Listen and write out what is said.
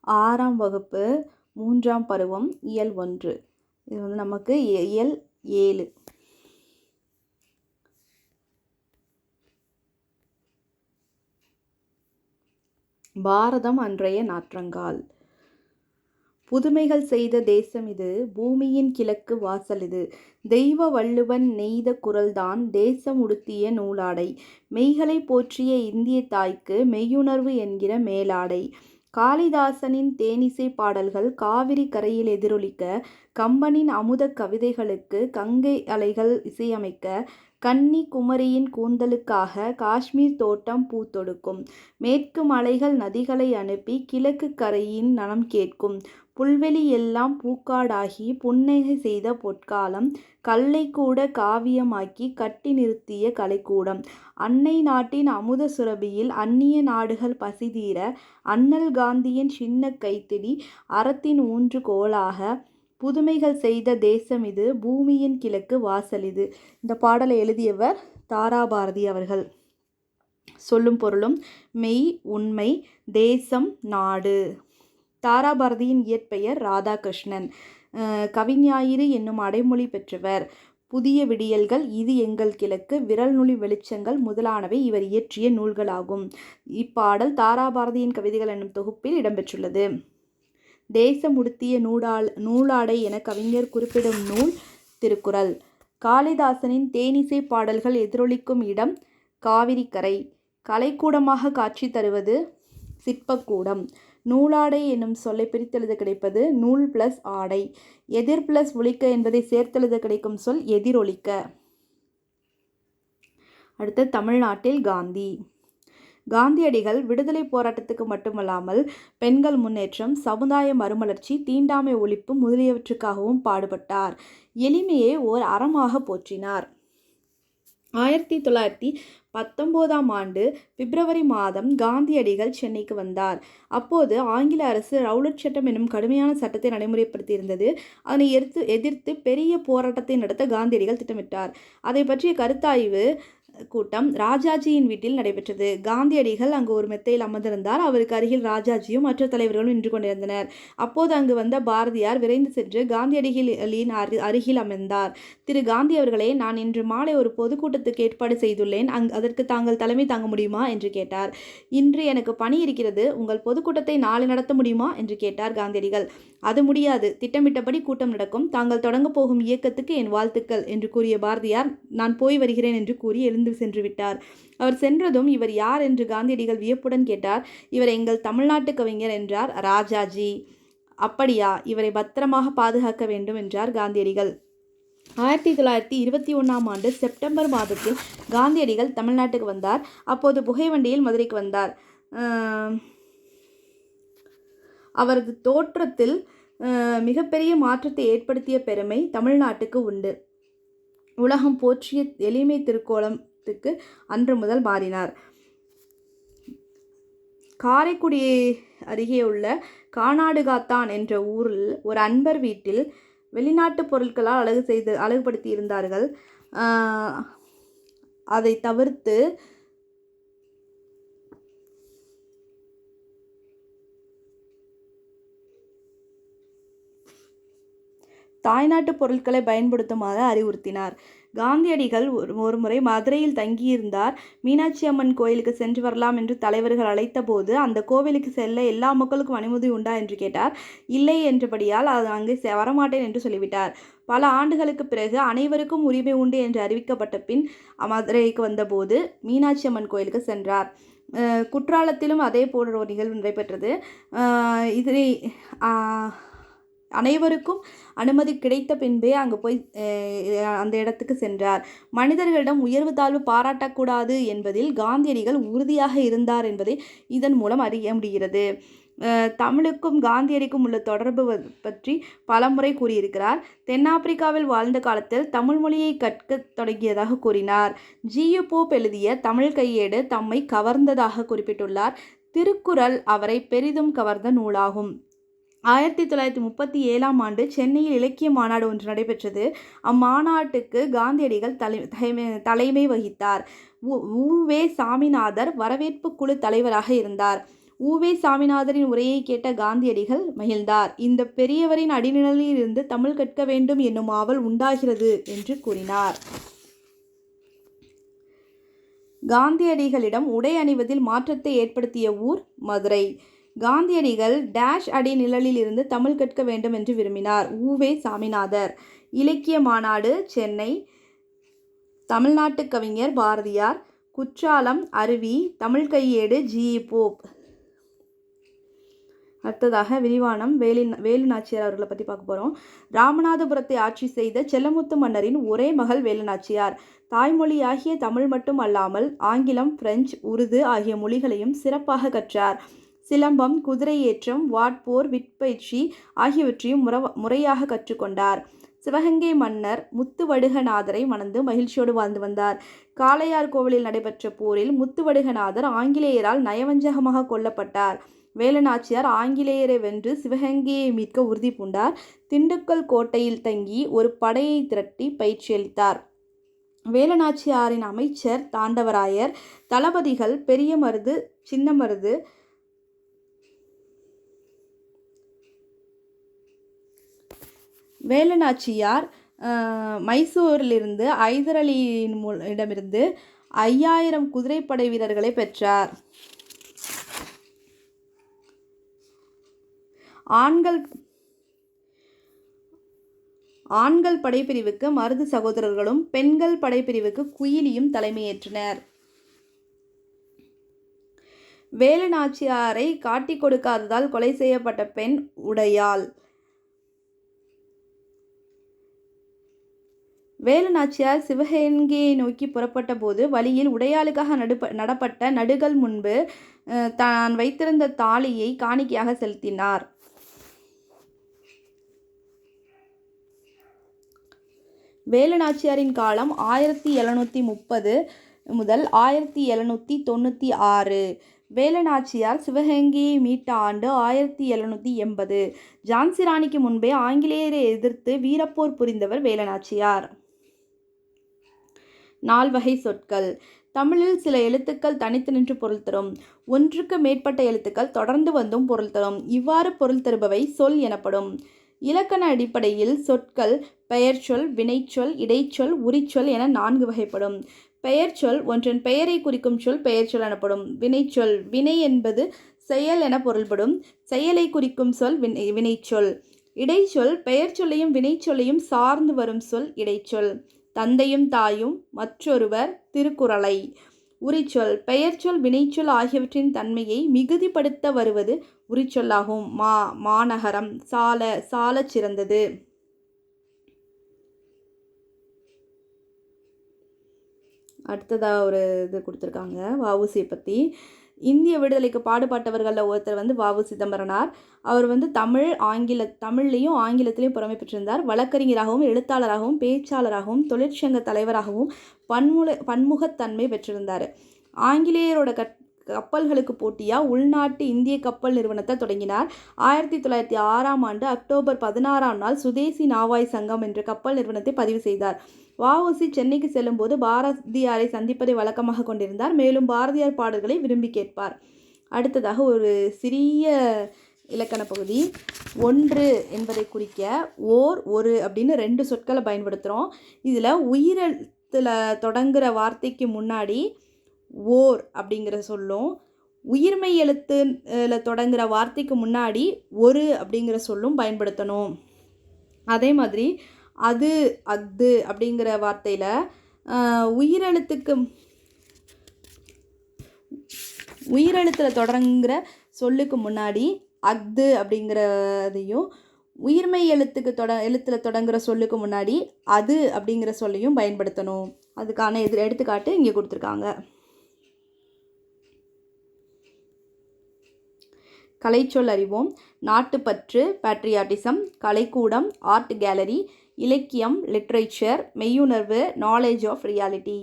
6ஆம் வகுப்பு 3ஆம் பருவம் இயல் 1. இது நமக்கு இயல் 7. பாரதம் அன்றைய நாற்றங்கால். புதுமைகள் செய்த தேசம் இது, பூமியின் கிழக்கு வாசல் இது. தெய்வ வள்ளுவன் நெய்த குறள்தான் தேசம் உடுத்திய நூலாடை. மெய்களை போற்றிய இந்திய தாய்க்கு மெய்யுணர்வு என்கிற மேலாடை. காளிதாசனின் தேனிசை பாடல்கள் காவிரி கரையில் எதிரொலிக்க, கம்பனின் அமுத கவிதைகளுக்கு கங்கை அலைகள் இசையமைக்க, கன்னி குமரியின் கூந்தலுக்காக காஷ்மீர் தோட்டம் பூத்தொடுக்கும். மேற்கு மலைகள் நதிகளை அனுப்பி கிழக்கு கரையின் நலம் கேட்கும். புல்வெளி எல்லாம் பூக்காடாகி புன்னகை செய்த பொற்காலம், கல்லை கூட காவியமாக்கி கட்டி நிறுத்திய கலைக்கூடம். அன்னை நாட்டின் அமுத சுரபியில் அந்நிய நாடுகள் பசிதீர, அண்ணல் காந்தியின் சின்ன கைத்திடி அறத்தின் ஊன்று கோலாக, புதுமைகள் செய்த தேசம் இது, பூமியின் கிழக்கு வாசல் இது. இந்த பாடலை எழுதியவர் தாராபாரதி அவர்கள். சொல்லும் பொருளும் மெய், உண்மை, தேசம், நாடு. தாராபாரதியின் இயற்பெயர் ராதாகிருஷ்ணன். கவிஞாயிறு என்னும் அடைமொழி பெற்றவர். புதிய விடியல்கள், இது எங்கள் கிழக்கு, விரல் நுனி வெளிச்சங்கள் முதலானவை இவர் இயற்றிய நூல்களாகும். இப்பாடல் தாராபாரதியின் கவிதைகள் என்னும் தொகுப்பில் இடம்பெற்றுள்ளது. தேசம் உடுத்திய நூலாடை என கவிஞர் குறிப்பிடும் நூல் திருக்குறள். காளிதாசனின் தேனிசை பாடல்கள் எதிரொலிக்கும் இடம் காவிரிக்கரை. கலைக்கூடமாக காட்சி தருவது சிற்பக்கூடம். நூலாடை என்னும் சொல்லை பிரித்தெழுத கிடைப்பது நூல் பிளஸ் ஆடை. எதிர் பிளஸ் ஒலிக்க என்பதை சேர்த்தெழுத கிடைக்கும் சொல் எதிரொலிக்க. அடுத்து தமிழ்நாட்டில் காந்தி. காந்தியடிகள் விடுதலை போராட்டத்துக்கு மட்டுமல்லாமல் பெண்கள் முன்னேற்றம், சமுதாய மறுமலர்ச்சி, தீண்டாமை ஒழிப்பு முதலியவற்றுக்காகவும் பாடுபட்டார். எளிமையை ஓர் அறமாக போற்றினார். 1919ஆம் ஆண்டு பிப்ரவரி மாதம் காந்தியடிகள் சென்னைக்கு வந்தார். அப்போது ஆங்கில அரசு ரவுலட் சட்டம் என்னும் கடுமையான சட்டத்தை நடைமுறைப்படுத்தியிருந்தது. அதனை எதிர்த்து பெரிய போராட்டத்தை நடத்த காந்தியடிகள் திட்டமிட்டார். அதை பற்றிய கருத்தாய்வு கூட்டம் ராஜாஜியின் வீட்டில் நடைபெற்றது. காந்தியடிகள் அங்கு ஒரு மெத்தையில் அமர்ந்திருந்தார். அவருக்கு அருகில் ராஜாஜியும் மற்ற தலைவர்களும் நின்று கொண்டிருந்தனர். அப்போது அங்கு வந்த பாரதியார் விரைந்து சென்று காந்தியடிகளின் அருகில் அமர்ந்தார். திரு காந்தி அவர்களே, நான் இன்று மாலை ஒரு பொதுக்கூட்டத்துக்கு ஏற்பாடு செய்துள்ளேன். அதற்கு தாங்கள் தலைமை தாங்க முடியுமா என்று கேட்டார். இன்று எனக்கு பணி இருக்கிறது. உங்கள் பொதுக்கூட்டத்தை நாளை நடத்த முடியுமா என்று கேட்டார் காந்தியடிகள். அது முடியாது. திட்டமிட்டபடி கூட்டம் நடக்கும். தாங்கள் தொடங்கப் போகும் இயக்கத்துக்கு என் வாழ்த்துக்கள் என்று கூறிய பாரதியார், நான் போய் வருகிறேன் என்று கூறி எழுந்து சென்று விட்டார். அவர் சென்றதும், இவர் யார் என்று காந்தியடிகள் வியப்புடன் கேட்டார். இவர் எங்கள் தமிழ்நாட்டு கவிஞர் என்றார் ராஜாஜி. அப்படியா, இவரை பத்திரமாக பாதுகாக்க வேண்டும் என்றார் காந்தியடிகள். 1921ஆம் ஆண்டு செப்டம்பர் மாதத்தில் காந்தியடிகள் தமிழ்நாட்டுக்கு வந்தார். அப்போது புகைவண்டியில் மதுரைக்கு வந்தார். அவரது தோற்றத்தில் மிகப்பெரிய மாற்றத்தை ஏற்படுத்திய பெருமை தமிழ்நாட்டுக்கு உண்டு. உலகம் போற்றிய எளிமை திருக்கோலத்துக்கு அன்று முதல் மாறினார். காரைக்குடி அருகே உள்ள கானாடுகாத்தான் என்ற ஊரில் ஒரு அன்பர் வீட்டில் வெளிநாட்டு பொருட்களால் அழகுபடுத்தி இருந்தார்கள். அதை தவிர்த்து தாய்நாட்டு பொருட்களை பயன்படுத்துமாறு அறிவுறுத்தினார். காந்தியடிகள் ஒரு முறை மதுரையில் தங்கியிருந்தார். மீனாட்சி அம்மன் கோயிலுக்கு சென்று வரலாம் என்று தலைவர்கள் அழைத்த போது, அந்த கோவிலுக்கு செல்ல எல்லா மக்களுக்கும் அனுமதி உண்டா என்று கேட்டார். இல்லை என்றபடியால் அங்கு வரமாட்டேன் என்று சொல்லிவிட்டார். பல ஆண்டுகளுக்கு பிறகு அனைவருக்கும் உரிமை உண்டு என்று அறிவிக்கப்பட்ட பின் மதுரைக்கு வந்தபோது மீனாட்சி அம்மன் கோயிலுக்கு சென்றார். குற்றாலத்திலும் அதே போன்ற ஒரு நிகழ்வு நடைபெற்றது. இதனை அனைவருக்கும் அனுமதி கிடைத்த பின்பே அங்கு போய் அந்த இடத்துக்கு சென்றார். மனிதர்களிடம் உயர்வு தாழ்வு பாராட்டக்கூடாது என்பதில் காந்தியடிகள் உறுதியாக இருந்தார் என்பதை இதன் மூலம் அறிய முடிகிறது. தமிழுக்கும் காந்தியடிக்கும் உள்ள தொடர்பு பற்றி பலமுறை கூறியிருக்கிறார். தென்னாப்பிரிக்காவில் வாழ்ந்த காலத்தில் தமிழ் மொழியை கற்க தொடங்கியதாக கூறினார். ஜியு போப் எழுதிய தமிழ் கையேடு தம்மை கவர்ந்ததாக குறிப்பிட்டுள்ளார். திருக்குறள் அவரை பெரிதும் கவர்ந்த நூலாகும். 1937ஆம் ஆண்டு சென்னையில் இலக்கிய மாநாடு ஒன்று நடைபெற்றது. அம்மாநாட்டுக்கு காந்தியடிகள் தலைமை வகித்தார். உ. வே. சாமிநாதர் வரவேற்பு குழு தலைவராக இருந்தார். உவே சாமிநாதரின் உரையை கேட்ட காந்தியடிகள் மகிழ்ந்தார். இந்த பெரியவரின் அடிநிழலில் இருந்து தமிழ் கற்க வேண்டும் என்னும் ஆவல் உண்டாகிறது என்று கூறினார். காந்தியடிகளிடம் உடை அணிவதில் மாற்றத்தை ஏற்படுத்திய ஊர் மதுரை. காந்தியடிகள் டேஷ் அடி நிழலில் இருந்து தமிழ் கற்க வேண்டும் என்று விரும்பினார். உவே சாமிநாதர். இலக்கிய மாநாடு சென்னை. தமிழ்நாட்டு கவிஞர் பாரதியார். குற்றாலம் அருவி. தமிழ் கையேடு ஜி. போப். அடுத்ததாக விரிவானம் வேலு நாச்சியார் அவர்களை பற்றி பார்க்க போகிறோம். ராமநாதபுரத்தை ஆட்சி செய்த செல்லமுத்து மன்னரின் ஒரே மகள் வேலு நாச்சியார். தாய்மொழியாகிய தமிழ் மட்டும் அல்லாமல் ஆங்கிலம், பிரெஞ்சு, உருது ஆகிய மொழிகளையும் சிறப்பாக கற்றார். சிலம்பம், குதிரை ஏற்றம், வாட்போர், விற்பயிற்சி ஆகியவற்றையும் முறையாக கற்றுக்கொண்டார். சிவகங்கை மன்னர் முத்துவடுகநாதரை மணந்து மகிழ்ச்சியோடு வாழ்ந்து வந்தார். காளையார் கோவிலில் நடைபெற்ற போரில் முத்துவடுகநாதர் ஆங்கிலேயரால் நயவஞ்சகமாக கொல்லப்பட்டார். வேலு நாச்சியார் ஆங்கிலேயரை வென்று சிவகங்கையை மீட்க உறுதி பூண்டார். திண்டுக்கல் கோட்டையில் தங்கி ஒரு படையை திரட்டி பயிற்சியளித்தார். வேலு நாச்சியாரின் அமைச்சர் தாண்டவராயர், தளபதிகள் பெரியமருது, சின்னமருது, வேலு நாச்சியார் மைசூரிலிருந்து ஐதர் அலியிடமிருந்து 5000 குதிரைப்படை வீரர்களை பெற்றார். ஆண்கள் படைப்பிரிவுக்கு மருது சகோதரர்களும் பெண்கள் படைப்பிரிவுக்கு குயிலியும் தலைமையேற்றனர். வேலு நாச்சியாரை காட்டிக் கொடுக்காததால் கொலை செய்யப்பட்ட பெண் உடையாள். வேலு நாச்சியார் சிவகங்கையை நோக்கி புறப்பட்ட போது வழியில் உடையாளுக்காக நடப்பட்ட நடுகள் முன்பு தான் வைத்திருந்த தாலியை காணிக்கையாக செலுத்தினார். வேலு நாச்சியாரின் காலம் 1730 முதல் 1796. வேலு நாச்சியார் சிவகங்கையை மீட்ட ஆண்டு 1780. ஜான்சி ராணிக்கு முன்பே ஆங்கிலேயரை எதிர்த்து வீரப்போர் புரிந்தவர் வேலு நாச்சியார். 4 வகை சொற்கள். தமிழில் சில எழுத்துக்கள் தனித்து நின்று பொருள் தரும். ஒன்றுக்கு மேற்பட்ட எழுத்துக்கள் தொடர்ந்து வந்தும் பொருள் தரும். இவ்வாறு பொருள் தருபவை சொல் எனப்படும். இலக்கண அடிப்படையில் சொற்கள் பெயர்ச்சொல், வினைச்சொல், இடைச்சொல், உரிச்சொல் என 4 வகைப்படும். பெயர்ச்சொல் ஒன்றன் பெயரை குறிக்கும் சொல் பெயர்ச்சொல் எனப்படும். வினைச்சொல் வினை என்பது செயல் என பொருள்படும். செயலை குறிக்கும் சொல் வினைச்சொல். இடைச்சொல் பெயர்ச்சொல்லையும் வினைச்சொல்லையும் சார்ந்து வரும் சொல் இடைச்சொல். தந்தையும் தாயும், மற்றொருவர், திருக்குறளை. உரிச்சொல் பெயர்ச்சொல் வினைச்சொல் ஆகியவற்றின் தன்மையை மிகுதிப்படுத்த வருவது உரிச்சொல்லாகும். மாநகரம், சாலச் சிறந்தது. அடுத்ததாக ஒரு இது கொடுத்துருக்காங்க வ.உ.சியை பற்றி. இந்திய விடுதலைக்கு பாடுபட்டவர்களில் ஒருத்தர் வ.உ. சிதம்பரனார். அவர் தமிழ்லையும் ஆங்கிலத்திலையும் புலமை பெற்றிருந்தார். வழக்கறிஞராகவும் எழுத்தாளராகவும் பேச்சாளராகவும் தொழிற்சங்க தலைவராகவும் பன்முகத்தன்மை பெற்றிருந்தார். ஆங்கிலேயரோட கப்பல்களுக்கு போட்டியாக உள்நாட்டு இந்திய கப்பல் நிறுவனத்தை தொடங்கினார். 1906ஆம் ஆண்டு அக்டோபர் 16ஆம் நாள் சுதேசி நாவாய் சங்கம் என்ற கப்பல் நிறுவனத்தை பதிவு செய்தார். வ.உ.சி சென்னைக்கு செல்லும்போது பாரதியாரை சந்திப்பதை வழக்கமாக கொண்டிருந்தார். மேலும் பாரதியார் பாடல்களை விரும்பி கேட்பார். அடுத்ததாக ஒரு சிறிய இலக்கண பகுதி. ஒன்று என்பதை குறிக்க ஓர், ஒரு அப்படின்னு 2 சொற்களை பயன்படுத்துகிறோம். இதில் உயிரெழுத்தில் தொடங்குகிற வார்த்தைக்கு முன்னாடி ஓர் அப்படிங்கிற சொல்லும், உயிர்மை எழுத்துல தொடங்குகிற வார்த்தைக்கு முன்னாடி ஒரு அப்படிங்கிற சொல்லும் பயன்படுத்தணும். அதே மாதிரி அது, அஃது அப்படிங்கிற வார்த்தையில் உயிரெழுத்தில் தொடங்குகிற சொல்லுக்கு முன்னாடி அஃது அப்படிங்கிறதையும், உயிர்மை எழுத்தில் தொடங்குகிற சொல்லுக்கு முன்னாடி அது அப்படிங்கிற சொல்லையும் பயன்படுத்தணும். அதுக்கான எடுத்துக்காட்டு இங்கே கொடுத்துருக்காங்க. கலைச்சொல் அறிவோம். நாட்டுப்பற்று பேட்ரியாட்டிசம், கலைக்கூடம் ஆர்ட் கேலரி, இலக்கியம் லிட்ரேச்சர், மெய்யுணர்வு நாலேஜ் ஆஃப் ரியாலிட்டி.